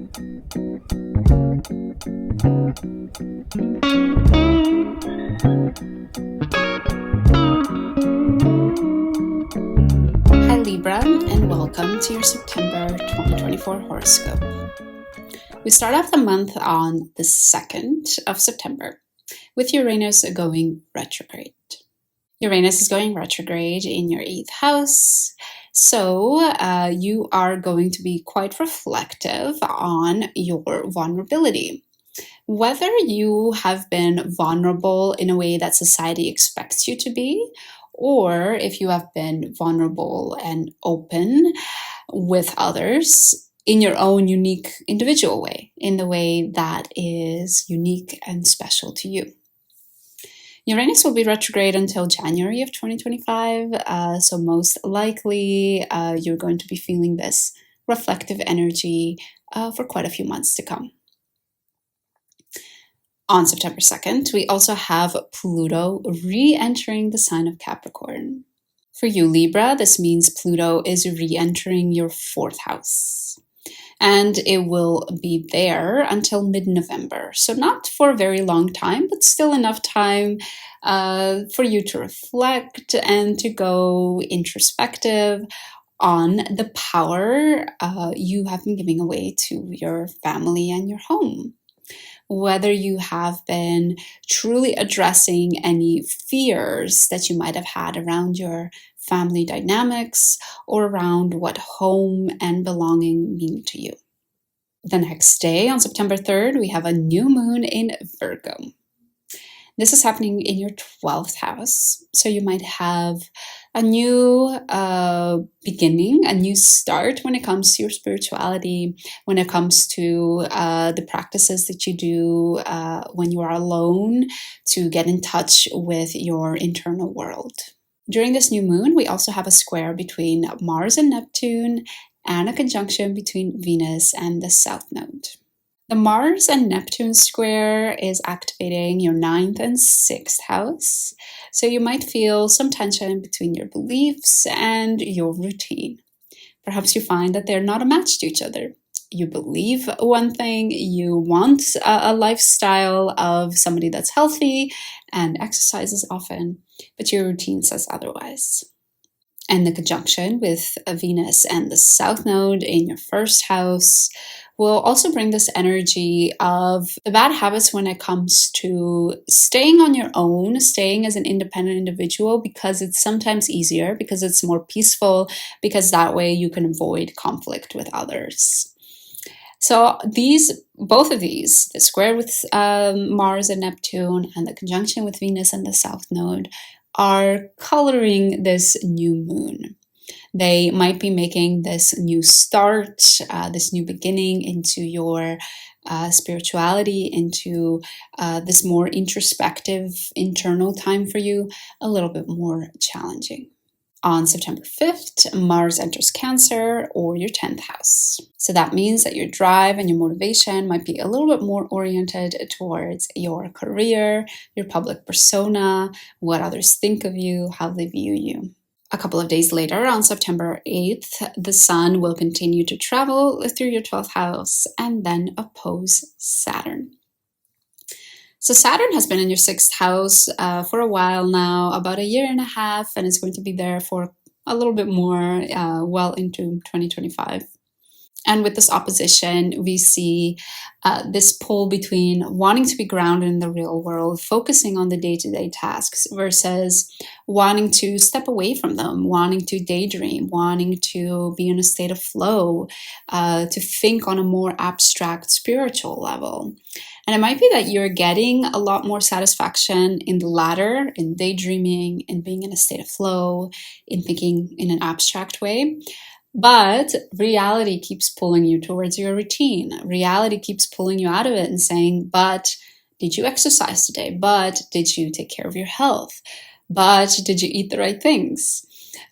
Hi Libra, and welcome to your September 2024 horoscope. We start off the month on the 2nd of September with Uranus going retrograde. Uranus is going retrograde in your 8th house, so you are going to be quite reflective on your vulnerability. Whether you have been vulnerable in a way that society expects you to be, or if you have been vulnerable and open with others in your own unique individual way, in the way that is unique and special to you. Uranus will be retrograde until January of 2025, so most likely you're going to be feeling this reflective energy for quite a few months to come. On September 2nd, we also have Pluto re-entering the sign of Capricorn. For you, Libra, this means Pluto is re-entering your 4th house. And it will be there until mid-November. So not for a very long time, but still enough time for you to reflect and to go introspective on the power you have been giving away to your family and your home. Whether you have been truly addressing any fears that you might have had around your family dynamics or around what home and belonging mean to you. The next day, on September 3rd, we have a new moon in Virgo. This is happening in your 12th house, so you might have a new beginning, a new start when it comes to your spirituality, when it comes to the practices that you do when you are alone to get in touch with your internal world. During this new moon, we also have a square between Mars and Neptune and a conjunction between Venus and the South Node. The Mars and Neptune square is activating your 9th and 6th house, so you might feel some tension between your beliefs and your routine. Perhaps you find that they're not a match to each other. You believe one thing, you want a lifestyle of somebody that's healthy and exercises often, but your routine says otherwise. And the conjunction with Venus and the South Node in your 1st house will also bring this energy of the bad habits when it comes to staying on your own, staying as an independent individual, because it's sometimes easier, because it's more peaceful, because that way you can avoid conflict with others. So both of these, the square with Mars and Neptune and the conjunction with Venus and the South Node, are coloring this new moon. They might be making this new start, this new beginning into your spirituality, into this more introspective internal time for you, a little bit more challenging. On September 5th, Mars enters Cancer, or your 10th house. So that means that your drive and your motivation might be a little bit more oriented towards your career, your public persona, what others think of you, how they view you. A couple of days later, on September 8th, the Sun will continue to travel through your 12th house and then oppose Saturn. So Saturn has been in your 6th house for a while now, about a year and a half, and is going to be there for a little bit more, well into 2025. And with this opposition, we see this pull between wanting to be grounded in the real world, focusing on the day-to-day tasks, versus wanting to step away from them, wanting to daydream, wanting to be in a state of flow, to think on a more abstract spiritual level. And it might be that you're getting a lot more satisfaction in the latter, in daydreaming, in being in a state of flow, in thinking in an abstract way. But reality keeps pulling you towards your routine. Reality keeps pulling you out of it and saying, but did you exercise today? But did you take care of your health? But did you eat the right things?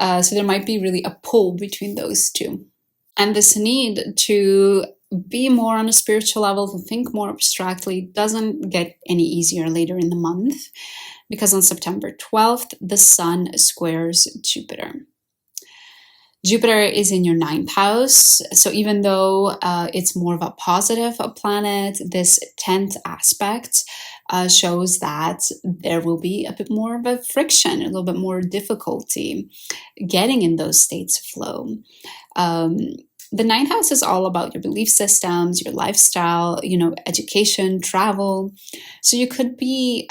So there might be really a pull between those two. And this need to be more on a spiritual level, to think more abstractly, doesn't get any easier later in the month, because on September 12th, the Sun squares Jupiter. Jupiter is in your 9th house. So even though it's more of a positive planet, this 10th aspect shows that there will be a bit more of a friction, a little bit more difficulty getting in those states of flow. The 9th house is all about your belief systems, your lifestyle, education, travel. So you could be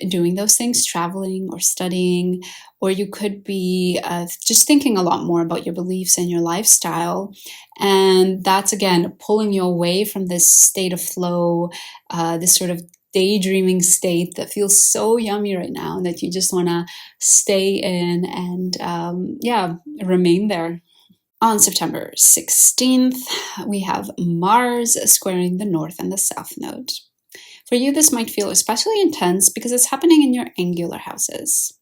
doing those things, traveling or studying, or you could be just thinking a lot more about your beliefs and your lifestyle. And that's, again, pulling you away from this state of flow, this sort of daydreaming state that feels so yummy right now and that you just want to stay in and, remain there. On September 16th, we have Mars squaring the North and the South node. For you, this might feel especially intense because it's happening in your angular houses.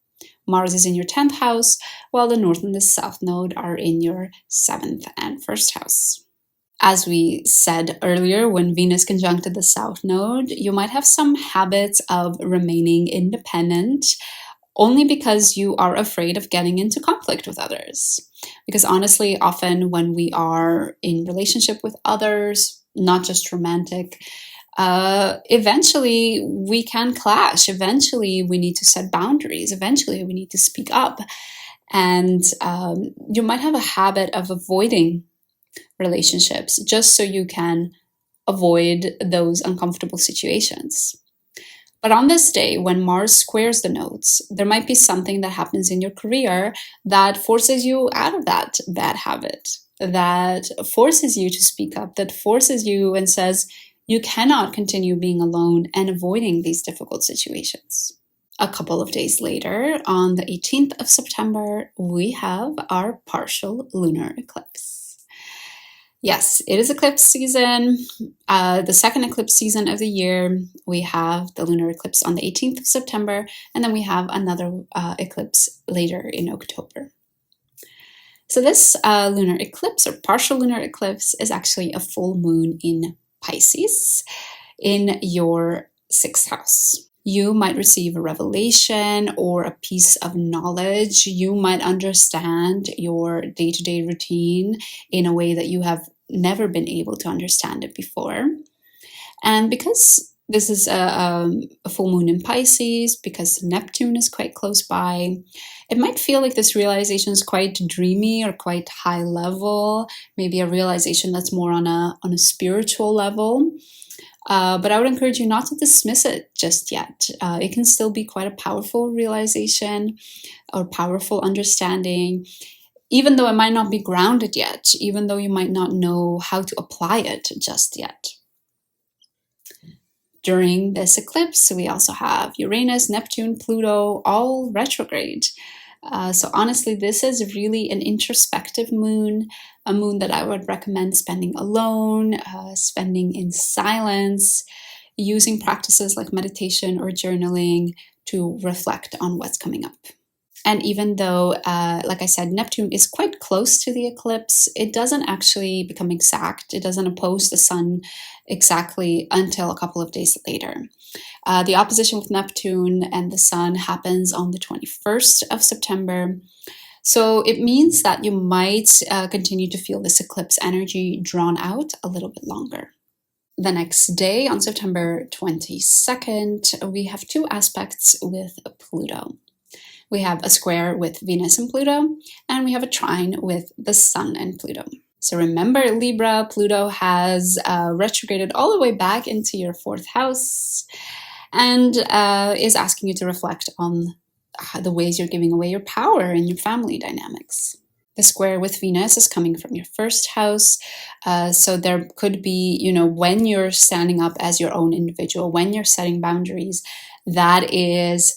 Mars is in your 10th house, while the North and the South node are in your 7th and 1st house. As we said earlier, when Venus conjuncted the South node, you might have some habits of remaining independent, only because you are afraid of getting into conflict with others. Because honestly, often when we are in relationship with others, not just romantic, eventually we can clash. Eventually we need to set boundaries. Eventually we need to speak up. And you might have a habit of avoiding relationships just so you can avoid those uncomfortable situations. But on this day, when Mars squares the nodes, there might be something that happens in your career that forces you out of that bad habit, that forces you to speak up, that forces you and says you cannot continue being alone and avoiding these difficult situations. A couple of days later, on the 18th of September, we have our partial lunar eclipse. Yes, it is eclipse season, the second eclipse season of the year. We have the lunar eclipse on the 18th of September, and then we have another eclipse later in October. So this lunar eclipse, or partial lunar eclipse, is actually a full moon in Pisces in your 6th house. You might receive a revelation or a piece of knowledge. You might understand your day-to-day routine in a way that you have never been able to understand it before. And because this is a full moon in Pisces, because Neptune is quite close by, it might feel like this realization is quite dreamy or quite high level, maybe a realization that's more on a spiritual level. But I would encourage you not to dismiss it just yet. It can still be quite a powerful realization or powerful understanding, even though it might not be grounded yet, even though you might not know how to apply it just yet. During this eclipse, we also have Uranus, Neptune, Pluto, all retrograde. So honestly, this is really an introspective moon, a moon that I would recommend spending alone, spending in silence, using practices like meditation or journaling to reflect on what's coming up. And even though, like I said, Neptune is quite close to the eclipse, it doesn't actually become exact. It doesn't oppose the sun exactly until a couple of days later. The opposition with Neptune and the sun happens on the 21st of September. So it means that you might continue to feel this eclipse energy drawn out a little bit longer. The next day, on September 22nd, we have two aspects with Pluto. We have a square with Venus and Pluto, and we have a trine with the Sun and Pluto. So remember, Libra, Pluto has retrograded all the way back into your 4th house and is asking you to reflect on the ways you're giving away your power in your family dynamics. The square with Venus is coming from your 1st house. So there could be, when you're standing up as your own individual, when you're setting boundaries, that is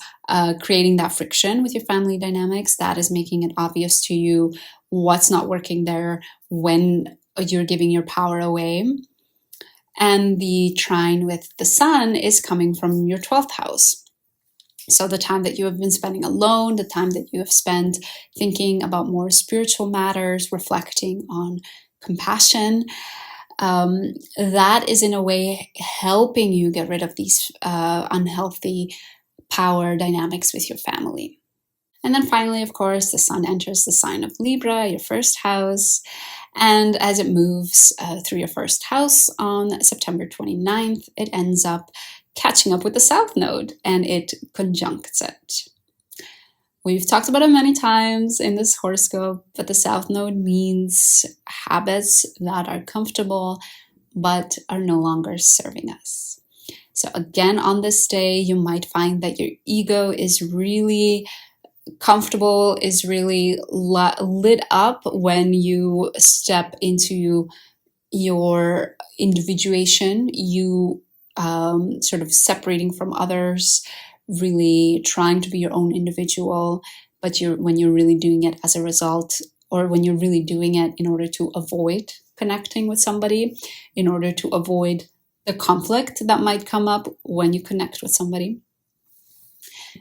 creating that friction with your family dynamics. That is making it obvious to you what's not working there when you're giving your power away. And the trine with the sun is coming from your 12th house. So the time that you have been spending alone, the time that you have spent thinking about more spiritual matters, reflecting on compassion, that is in a way helping you get rid of these unhealthy power dynamics with your family. And then finally, of course, the sun enters the sign of Libra, your first house. And as it moves through your first house on September 29th, it ends up catching up with the South Node and it conjuncts it. We've talked about it many times in this horoscope, but the South Node means habits that are comfortable but are no longer serving us. So again, on this day, you might find that your ego is really comfortable, is really lit up when you step into your individuation, you sort of separating from others, really trying to be your own individual, but when you're really doing it as a result, or when you're really doing it in order to avoid connecting with somebody, in order to avoid the conflict that might come up when you connect with somebody.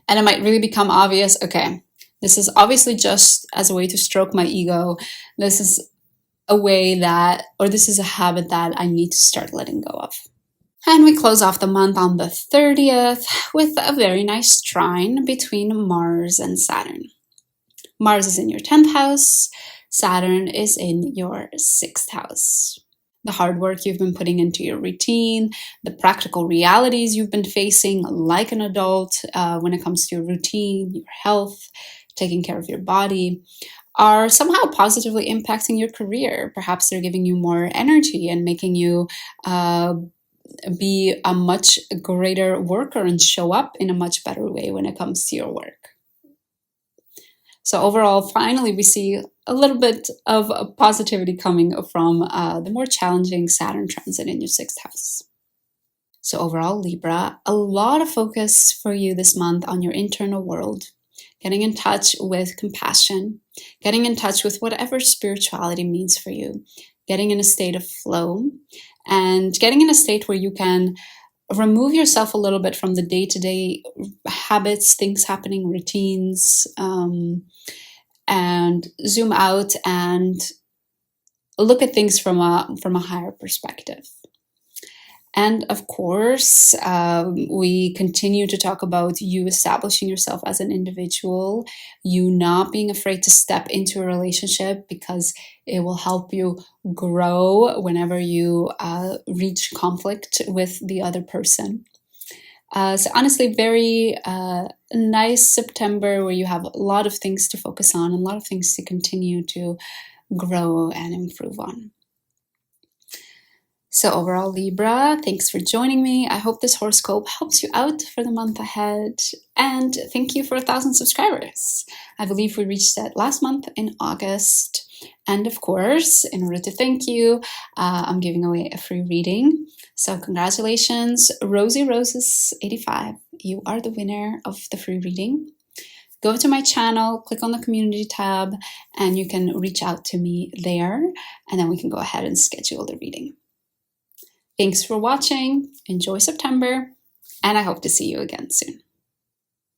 And it might really become obvious, okay, this is obviously just as a way to stroke my ego. This is a way that, or this is a habit that I need to start letting go of. And we close off the month on the 30th with a very nice trine between Mars and Saturn. Mars is in your 10th house, Saturn is in your 6th house. The hard work you've been putting into your routine, the practical realities you've been facing like an adult when it comes to your routine, your health, taking care of your body, are somehow positively impacting your career. Perhaps they're giving you more energy and making you be a much greater worker and show up in a much better way when it comes to your work. So overall, finally, we see a little bit of positivity coming from the more challenging Saturn transit in your 6th house. So overall, Libra, a lot of focus for you this month on your internal world, getting in touch with compassion, getting in touch with whatever spirituality means for you, getting in a state of flow, and getting in a state where you can remove yourself a little bit from the day-to-day habits, things happening, routines, and zoom out and look at things from a higher perspective. And of course, we continue to talk about you establishing yourself as an individual, you not being afraid to step into a relationship because it will help you grow whenever you reach conflict with the other person. So honestly, very nice September where you have a lot of things to focus on and a lot of things to continue to grow and improve on. So overall, Libra, thanks for joining me. I hope this horoscope helps you out for the month ahead. And thank you for 1,000 subscribers. I believe we reached that last month in August. And of course, in order to thank you, I'm giving away a free reading. So congratulations, Rosie Roses 85. You are the winner of the free reading. Go to my channel, click on the community tab, and you can reach out to me there. And then we can go ahead and schedule the reading. Thanks for watching. Enjoy September, and I hope to see you again soon.